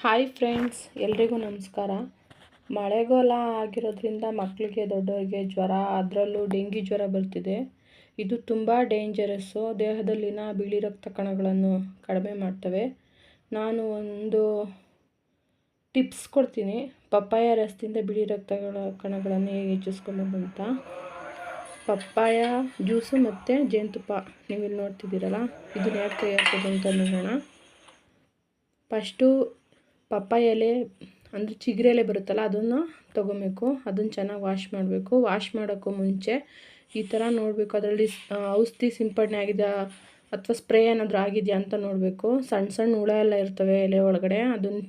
Hi friends, ಎಲ್ರಿಗೂ ನಮಸ್ಕಾರ. ಮಳೆಗಾಲ ಆಗಿರೋದ್ರಿಂದ ಮಕ್ಕಳಿಗೆ ದೊಡ್ಡವರಿಗೆ ಜ್ವರ, ಅದರಲ್ಲೂ ಡೆಂಗ್ಯೂ ಜ್ವರ ಬರ್ತಿದೆ. ಇದು ತುಂಬ ಡೇಂಜರಸ್ಸು. ದೇಹದಲ್ಲಿನ ಬಿಳಿ ರಕ್ತ ಕಣಗಳನ್ನು ಕಡಿಮೆ ಮಾಡ್ತವೆ. ನಾನು ಒಂದು ಟಿಪ್ಸ್ ಕೊಡ್ತೀನಿ. ಪಪ್ಪಾಯ ರಸದಿಂದ ಬಿಳಿ ಕಣಗಳನ್ನು ಹೇಗೆ ಹೆಚ್ಚಿಸ್ಕೊಬೋದು ಅಂತ. ಪಪ್ಪಾಯ ಜ್ಯೂಸು ಮತ್ತು ಜೇನುತುಪ್ಪ ನೀವಿಲ್ಲಿ ನೋಡ್ತಿದ್ದೀರಲ್ಲ, ಇದನ್ನ ಯಾಕೆ ತಯಾರಿಸೋದು ಅಂತ ನೋಡೋಣ. ಫಸ್ಟು ಪಪ್ಪಾಯ ಎಲೆ ಅಂದರೆ ಚಿಗುರೆ ಎಲೆ ಬರುತ್ತಲ್ಲ, ಅದನ್ನು ತೊಗೊಬೇಕು. ಅದನ್ನು ಚೆನ್ನಾಗಿ ವಾಶ್ ಮಾಡಬೇಕು. ವಾಶ್ ಮಾಡೋಕ್ಕೂ ಮುಂಚೆ ಈ ಥರ ನೋಡಬೇಕು, ಅದರಲ್ಲಿ ಔಷಧಿ ಸಿಂಪಡಣೆ ಆಗಿದೆ ಅಥವಾ ಸ್ಪ್ರೇ ಏನಾದರೂ ಆಗಿದೆಯಾ ಅಂತ ನೋಡಬೇಕು. ಸಣ್ಣ ಸಣ್ಣ ಹುಳ ಎಲ್ಲ ಇರ್ತವೆ ಎಲೆ ಒಳಗಡೆ, ಅದನ್ನು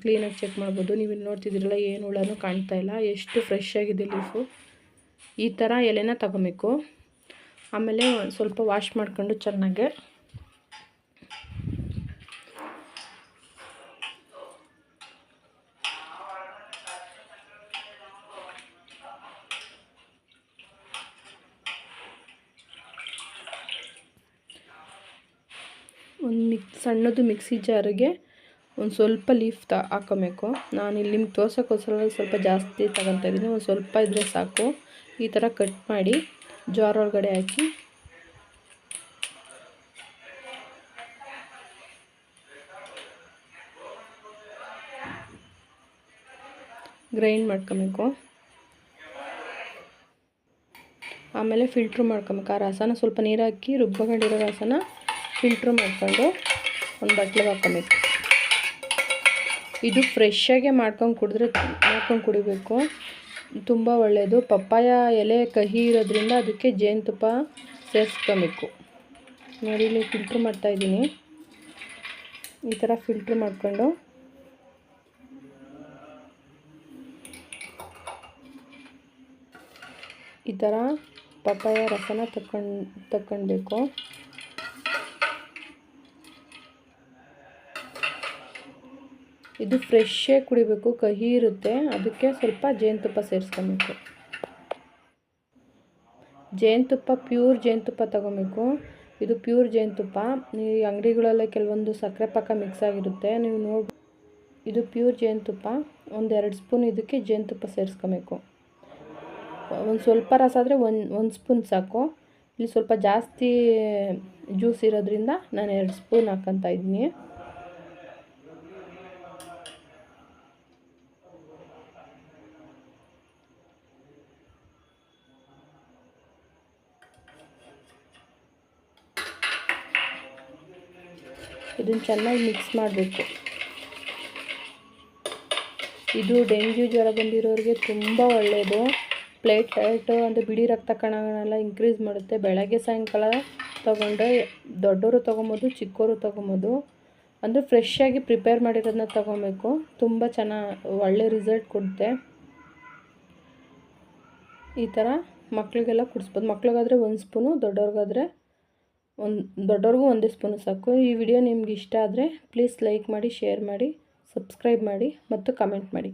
ಕ್ಲೀನಾಗಿ ಚೆಕ್ ಮಾಡ್ಬೋದು. ನೀವು ಇಲ್ಲಿ ನೋಡ್ತಿದ್ದೀರಲ್ಲ, ಏನು ಹುಳನೂ ಕಾಣ್ತಾ ಇಲ್ಲ, ಎಷ್ಟು ಫ್ರೆಶ್ ಆಗಿದೆ ಲೀಫು. ಈ ಥರ ಎಲೆನ ತಗೊಬೇಕು. ಆಮೇಲೆ ಸ್ವಲ್ಪ ವಾಶ್ ಮಾಡ್ಕೊಂಡು ಚೆನ್ನಾಗೆ ಒಂದು ಸಣ್ಣದು ಮಿಕ್ಸಿ ಜಾರಿಗೆ ಒಂದು ಸ್ವಲ್ಪ ಲೀಫ್ ಹಾಕ್ಕೊಬೇಕು. ನಾನಿಲ್ಲಿ ನಿಮ್ಗೆ ತೋರ್ಸೋಕ್ಕೋಸ್ಕರ ಸ್ವಲ್ಪ ಜಾಸ್ತಿ ತಗೊತಾ ಇದ್ದೀನಿ. ಒಂದು ಸ್ವಲ್ಪ ಇದ್ದರೆ ಸಾಕು. ಈ ಥರ ಕಟ್ ಮಾಡಿ ಜಾರ್ ಒಳಗಡೆ ಹಾಕಿ ಗ್ರೈಂಡ್ ಮಾಡ್ಕೊಬೇಕು. ಆಮೇಲೆ ಫಿಲ್ಟ್ರ್ ಮಾಡ್ಕೊಬೇಕು. ಆ ರಸನ ಸ್ವಲ್ಪ ನೀರು ಹಾಕಿ ರುಬ್ಕೊಂಡಿರೋ ರಸನ ಫಿಲ್ಟ್ರ್ ಮಾಡ್ಕೊಂಡು ಒಂದು ಬಟ್ಲಿಗೆ ಹಾಕ್ಕೊಬೇಕು. ಇದು ಫ್ರೆಶ್ಶಾಗೆ ಮಾಡ್ಕೊಂಡು ಕುಡಿಬೇಕು, ತುಂಬ ಒಳ್ಳೆಯದು. ಪಪ್ಪಾಯ ಎಲೆ ಕಹಿ ಇರೋದ್ರಿಂದ ಅದಕ್ಕೆ ಜೇನುತುಪ್ಪ ಸೇರಿಸ್ಕೊಬೇಕು. ನೋಡಿ, ಇಲ್ಲಿ ಫಿಲ್ಟ್ರ್ ಮಾಡ್ತಾಯಿದ್ದೀನಿ. ಈ ಥರ ಫಿಲ್ಟ್ರ್ ಮಾಡಿಕೊಂಡು ಈ ಥರ ಪಪ್ಪಾಯ ರಸನ ತಗೊಳ್ಬೇಕು. ಇದು ಫ್ರೆಶ್ಶೇ ಕುಡಿಬೇಕು, ಕಹಿ ಇರುತ್ತೆ. ಅದಕ್ಕೆ ಸ್ವಲ್ಪ ಜೇನುತುಪ್ಪ ಸೇರಿಸ್ಕೊಬೇಕು. ಜೇನುತುಪ್ಪ ಪ್ಯೂರ್ ಜೇನುತುಪ್ಪ ತಗೊಬೇಕು. ಇದು ಪ್ಯೂರ್ ಜೇನುತುಪ್ಪ. ಈ ಅಂಗಡಿಗಳಲ್ಲೇ ಕೆಲವೊಂದು ಸಕ್ಕರೆ ಪಾಕ ಮಿಕ್ಸ್ ಆಗಿರುತ್ತೆ, ನೀವು ನೋಡಿ. ಇದು ಪ್ಯೂರ್ ಜೇನುತುಪ್ಪ. 1-2 ಸ್ಪೂನ್ ಇದಕ್ಕೆ ಜೇನುತುಪ್ಪ ಸೇರಿಸ್ಕೊಬೇಕು. ಒಂದು ಸ್ವಲ್ಪ ರಸ ಆದರೆ ಒಂದು ಸ್ಪೂನ್ ಸಾಕು. ಇಲ್ಲಿ ಸ್ವಲ್ಪ ಜಾಸ್ತಿ ಜ್ಯೂಸ್ ಇರೋದ್ರಿಂದ ನಾನು 2 ಸ್ಪೂನ್ ಹಾಕ್ಕೊತಾ ಇದ್ದೀನಿ. ಇದನ್ನು ಚೆನ್ನಾಗಿ ಮಿಕ್ಸ್ ಮಾಡಬೇಕು. ಇದು ಡೆಂಗ್ಯೂ ಜ್ವರ ಬಂದಿರೋರಿಗೆ ತುಂಬ ಒಳ್ಳೆಯದು. ಪ್ಲೇಟ್ಲೆಟ್ ಅಂದರೆ ಬಿಳಿ ರಕ್ತ ಕಣಗಳನ್ನೆಲ್ಲ ಇನ್ಕ್ರೀಸ್ ಮಾಡುತ್ತೆ. ಬೆಳಗ್ಗೆ ಸಾಯಂಕಾಲ ತೊಗೊಂಡ್ರೆ ದೊಡ್ಡವರು ತೊಗೊಬೋದು, ಚಿಕ್ಕವರು ತೊಗೊಬೋದು. ಅಂದರೆ ಫ್ರೆಶ್ಶಾಗಿ ಪ್ರಿಪೇರ್ ಮಾಡಿರೋದನ್ನ ತೊಗೊಬೇಕು. ತುಂಬ ಒಳ್ಳೆ ರಿಸಲ್ಟ್ ಕೊಡುತ್ತೆ. ಈ ಥರ ಮಕ್ಕಳಿಗೆಲ್ಲ ಕುಡಿಸ್ಬೋದು. ಮಕ್ಳಿಗಾದರೆ 1 ಸ್ಪೂನು, ದೊಡ್ಡವ್ರಿಗೂ 1 ಸ್ಪೂನು ಸಾಕು. ಈ ವಿಡಿಯೋ ನಿಮ್ಗೆ ಇಷ್ಟ ಆದರೆ ಪ್ಲೀಸ್ ಲೈಕ್ ಮಾಡಿ, ಶೇರ್ ಮಾಡಿ, ಸಬ್ಸ್ಕ್ರೈಬ್ ಮಾಡಿ ಮತ್ತು ಕಮೆಂಟ್ ಮಾಡಿ.